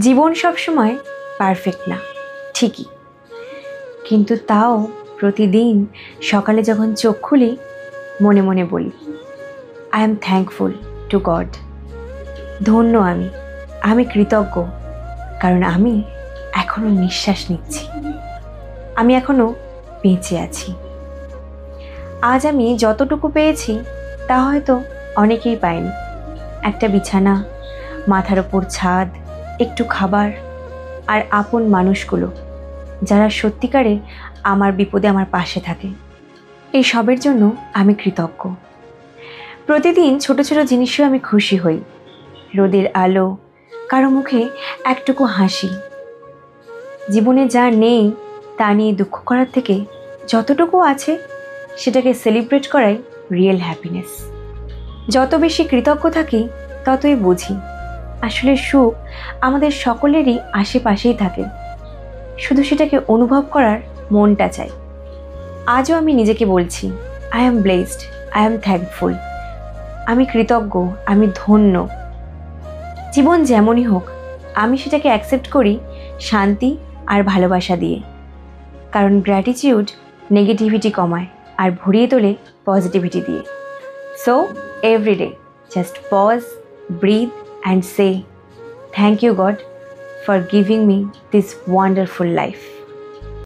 জীবন সবসময় পারফেক্ট না, ঠিকই, কিন্তু তাও প্রতিদিন সকালে যখন চোখ খুলি মনে মনে বলি, I am thankful to god. ধন্য আমি কৃতজ্ঞ, কারণ আমি এখনো নিঃশ্বাস নিচ্ছি, আমি এখনো বেঁচে আছি। আজ আমি যতটুকু পেয়েছি তা হয়তো অনেকেই পায়নি। একটা বিছানা, মাথার ওপর ছাদ, একটু খাবার, আর আপন মানুষগুলো যারা সত্যিকারে আমার বিপদে আমার পাশে থাকে। এই সবের জন্য আমি কৃতজ্ঞ। প্রতিদিন ছোট ছোট জিনিসেও আমি খুশি হই। রোদের আলো, কারো মুখে একটুকু হাসি। জীবনে যা নেই তা নিয়ে দুঃখ করার থেকে যতটুকু আছে সেটাকে সেলিব্রেট করাই রিয়েল হ্যাপিনেস। যত বেশি কৃতজ্ঞ থাকি ততই বুঝি আসলে সুখ আমাদের সকলেরই আশেপাশেই থাকে, শুধু সেটাকে অনুভব করার মনটা চাই। আজও আমি নিজেকে বলছি, I am blessed, I am thankful. আমি কৃতজ্ঞ, আমি ধন্য। জীবন যেমনই হোক আমি সেটাকে অ্যাকসেপ্ট করি শান্তি আর ভালোবাসা দিয়ে, কারণ গ্র্যাটিটিউড নেগেটিভিটি কমায় আর ভরিয়ে তোলে পজিটিভিটি দিয়ে। So everyday just pause, breathe and say, thank you God for giving me this wonderful life.